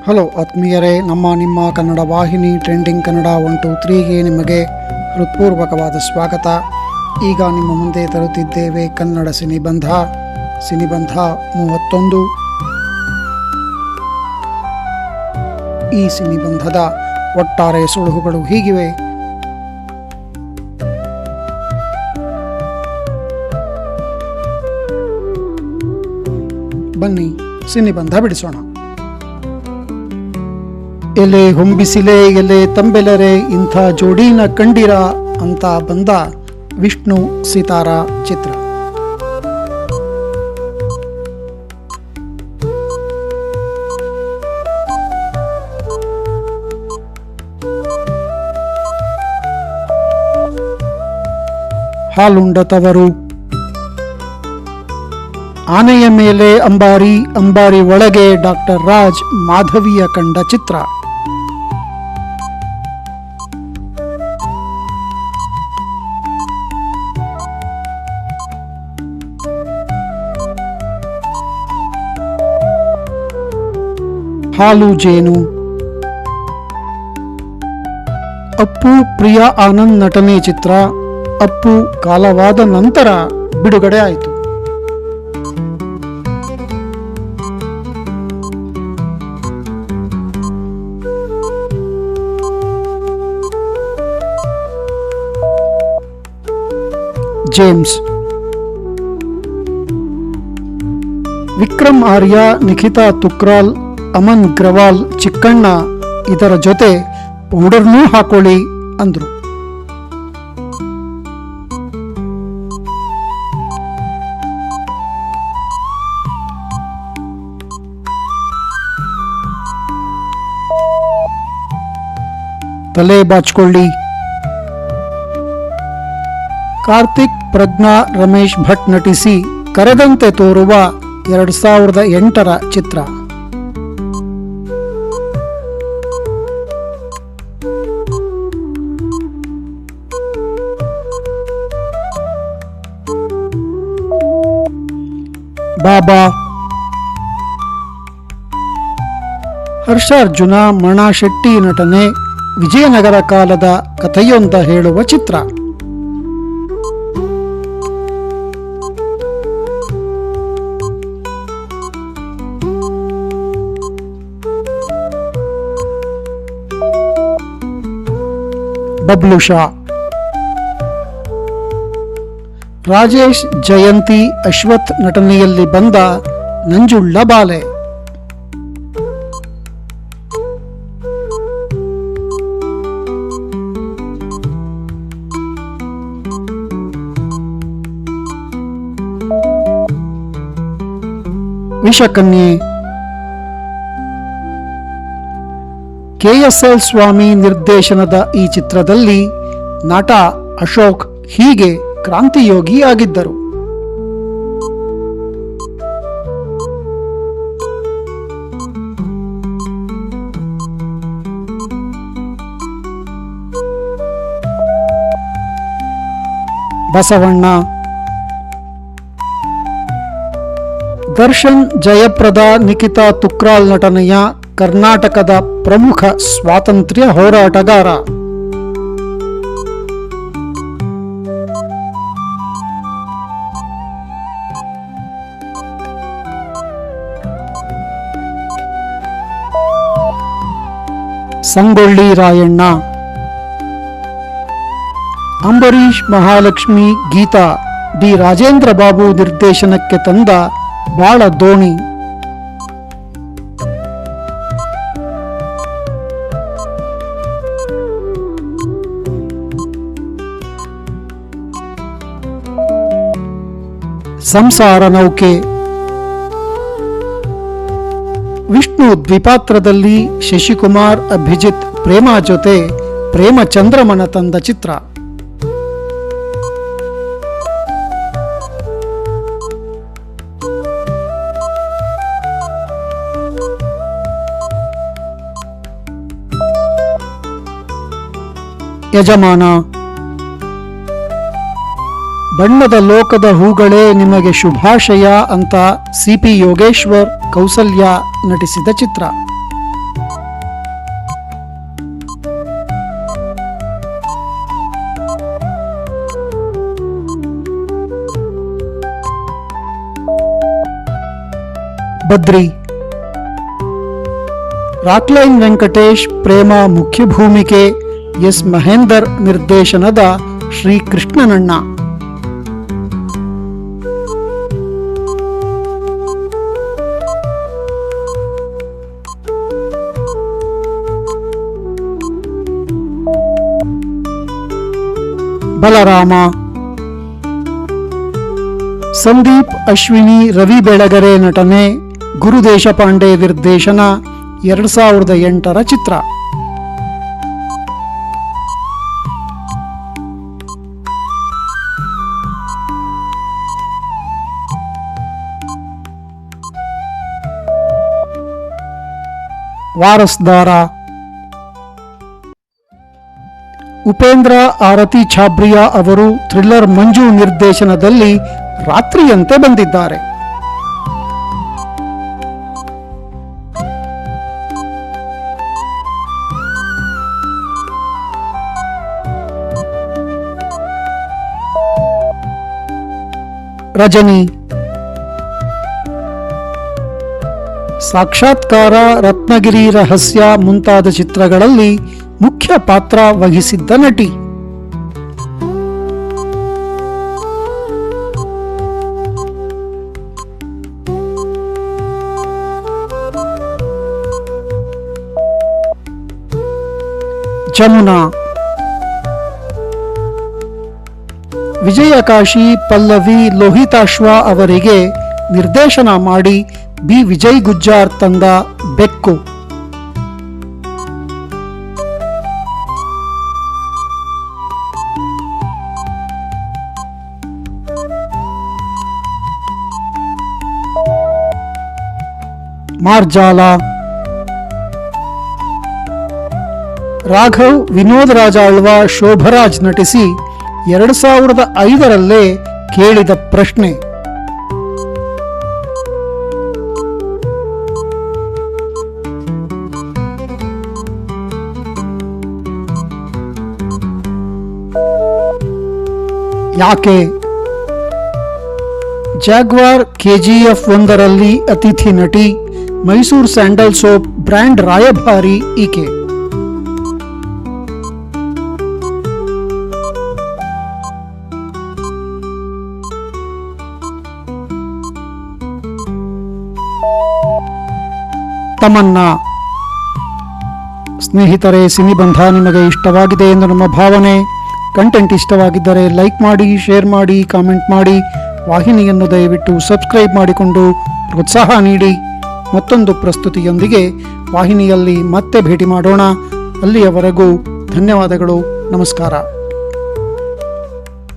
Hello ಆತ್ಮೀಯರೇ, ನಿಮ್ಮ ಕನ್ನಡ ವಾಹಿನಿ ಟ್ರೆಂಡಿಂಗ್ ಕನ್ನಡ 123ಗೆ ನಿಮಗೆ ಹೃತ್ಪೂರ್ವಕವಾದ ಸ್ವಾಗತ. ಈಗ ನಿಮ್ಮ ಮುಂದೆ ತರುತ್ತಿದ್ದೇವೆ ಕನ್ನಡ ಸಿನಿಬಂಧ 31. ಈ ಸಿನಿಬಂಧದ ಒಟ್ಟಾರೆ ಸುಳುಹುಗಳು ಹೀಗಿವೆ. ಬನ್ನಿ ಸಿನಿಬಂಧ ಬಿಡಿಸೋಣ. ಎಲೆ ಹೊಂಬಿಸಿಲೆ ಎಲೆ ತಂಬೆಲರೆ ಇಂಥ ಜೋಡಿನ ಕಂಡಿರ ಅಂತ ಬಂದ ವಿಷ್ಣು ಸಿತಾರ ಚಿತ್ರ. ಹಾಲುಂಡ ತವರು. ಆನೆಯ ಮೇಲೆ ಅಂಬಾರಿ, ಅಂಬಾರಿ ಒಳಗೆ ಡಾಕ್ಟರ್ ರಾಜ್ ಮಾಧವಿಯ ಕಂಡ ಚಿತ್ರ. ಹಾಲು ಜೇನು. ಅಪ್ಪು ಪ್ರಿಯಾ ಆನಂದ್ ನಟನೆ ಚಿತ್ರ. ಅಪ್ಪು ಕಾಲವಾದ ನಂತರ ಬಿಡುಗಡೆ ಆಯಿತು. ಜೇಮ್ಸ್. ವಿಕ್ರಮ್ ಆರ್ಯ, ನಿಖಿತಾ ತುಕ್ರಾಲ್, ಅಮನ್ ಗ್ರವಾಲ್, ಚಿಕ್ಕಣ್ಣ ಇದರ ಜೊತೆ ಪೌಡರ್ನೂ ಹಾಕೊಳ್ಳಿ ಅಂದ್ರು. ತಲೆ ಬಾಚ್ಕೊಳ್ಳಿ. ಕಾರ್ತಿಕ್, ಪ್ರಜ್ಞಾ, ರಮೇಶ್ ಭಟ್ ನಟಿಸಿ ಕರೆದಂತೆ ತೋರುವ 2008 ಚಿತ್ರ. ಬಾಬಾ. ಹರ್ಷ ಅರ್ಜುನ, ಮಣಾ ಶೆಟ್ಟಿ ನಟನೆ, ವಿಜಯನಗರ ಕಾಲದ ಕಥೆಯೊಂದ ಹೇಳುವ ಚಿತ್ರ. ಬಬ್ಲುಷಾ. ರಾಜೇಶ್, ಜಯಂತಿ, ಅಶ್ವಥ್ ನಟನೆಯಲ್ಲಿ ಬಂದ ನಂಜುಳ್ಳ ಬಾಲೆ. ವಿಷಕನ್ಯೆ. KSL ಸ್ವಾಮಿ ನಿರ್ದೇಶನದ ಈ ಚಿತ್ರದಲ್ಲಿ ನಟ ಅಶೋಕ್ ಹೀಗೆ ಕ್ರಾಂತಿಯೋಗಿಯಾಗಿದ್ದರು. ಬಸವಣ್ಣ. ದರ್ಶನ್, ಜಯಪ್ರದ, ನಿಖಿತಾ ತುಕ್ರಾಲ್ ನಟನೆಯ ಕರ್ನಾಟಕದ ಪ್ರಮುಖ ಸ್ವಾತಂತ್ರ್ಯ ಹೋರಾಟಗಾರ. ಸಂಗೊಳ್ಳಿ ರಾಯಣ್ಣ. ಅಂಬರೀಷ್, ಮಹಾಲಕ್ಷ್ಮಿ, ಗೀತಾ ಡಿ ರಾಜೇಂದ್ರ ಬಾಬು ನಿರ್ದೇಶನಕ್ಕೆ ತಂದ ಬಾಳ ದೋಣಿ. ಸಂಸಾರ ನೌಕೆ. ವಿಷ್ಣು ದ್ವಿಪಾತ್ರದಲ್ಲಿ ಶಶಿಕುಮಾರ್, ಅಭಿಜಿತ್, ಪ್ರೇಮ ಜೊತೆ ಪ್ರೇಮ ಚಂದ್ರಮನ ತಂದ ಚಿತ್ರ. ಯಜಮಾನ. ಬಣ್ಣದ ಲೋಕದ ಹೂಗಳೇ ನಿಮಗೆ ಶುಭಾಶಯ ಅಂತ ಸಿಪಿ ಯೋಗೇಶ್ವರ್, ಕೌಸಲ್ಯ ನಟಿಸಿದ ಚಿತ್ರ. ಬದ್ರಿ. ರಾಕ್ಲೈನ್ ವೆಂಕಟೇಶ್ ಪ್ರೇಮ ಮುಖ್ಯ ಭೂಮಿಕೆ, ಎಸ್ ಮಹೇಂದರ್ ನಿರ್ದೇಶನದ ಶ್ರೀಕೃಷ್ಣನಣ್ಣ. ಬಲರಾಮ. ಸಂದೀಪ್ ಅಶ್ವಿನಿ ರವಿ ಬೆಳಗೆರೆ ನಟನೆ, ಗುರು ದೇಶಪಾಂಡೆ ನಿರ್ದೇಶನ, 2008 ಚಿತ್ರ. ವಾರಸ್ದಾರ. ಉಪೇಂದ್ರ ಆರತಿ ಛಾಬ್ರಿಯಾ ಅವರು ಥ್ರಿಲ್ಲರ್ ಮಂಜು ನಿರ್ದೇಶನದಲ್ಲಿ ರಾತ್ರಿಯಂತೆ ಬಂದಿದ್ದಾರೆ. ರಜನಿ. ಸಾಕ್ಷಾತ್ಕಾರ, ರತ್ನಗಿರಿ ರಹಸ್ಯ ಮುಂತಾದ ಚಿತ್ರಗಳಲ್ಲಿ ಮುಖ್ಯ ಪಾತ್ರ ವಹಿಸಿದ್ದ ನಟಿ. ಜಮುನಾ. ವಿಜಯಕಾಶಿ ಪಲ್ಲವಿ ಲೋಹಿತಾಶ್ವ ಅವರಿಗೆ ನಿರ್ದೇಶನ ಮಾಡಿ ಬಿ ವಿಜಯ್ ಗುಜ್ಜಾರ್ ತಂದ ಬೆಕ್ಕು. ಮಾರ್ಜಾಲ. ರಾಘವ್ ವಿನೋದ್ ರಾಜ ಆಳ್ವ ಶೋಭರಾಜ್ ನಟಿಸಿ 2005 ಕೇಳಿದ ಪ್ರಶ್ನೆ. ಯಾಕೆ. ಜಾಗ್ವಾರ್ KGF 1 ಅತಿಥಿ ನಟಿ, ಮೈಸೂರು ಸ್ಯಾಂಡಲ್ ಸೋಪ್ ಬ್ರ್ಯಾಂಡ್ ರಾಯಭಾರಿ ಈಕೆ. ತಮನ್ನಾ. ಸ್ನೇಹಿತರೆ, ಸಿನಿಬಂಧ ನಿಮಗೆ ಇಷ್ಟವಾಗಿದೆ ಎಂದು ನಮ್ಮ ಭಾವನೆ. ಕಂಟೆಂಟ್ ಇಷ್ಟವಾಗಿದ್ದರೆ ಲೈಕ್ ಮಾಡಿ, ಶೇರ್ ಮಾಡಿ, ಕಾಮೆಂಟ್ ಮಾಡಿ. ವಾಹಿನಿಯನ್ನು ದಯವಿಟ್ಟು ಸಬ್ಸ್ಕ್ರೈಬ್ ಮಾಡಿಕೊಂಡು ಪ್ರೋತ್ಸಾಹ ನೀಡಿ. ಮತ್ತೊಂದು ಪ್ರಸ್ತುತಿಯೊಂದಿಗೆ ವಾಹಿನಿಯಲ್ಲಿ ಮತ್ತೆ ಭೇಟಿ ಮಾಡೋಣ. ಅಲ್ಲಿಯವರೆಗೂ ಧನ್ಯವಾದಗಳು. ನಮಸ್ಕಾರ.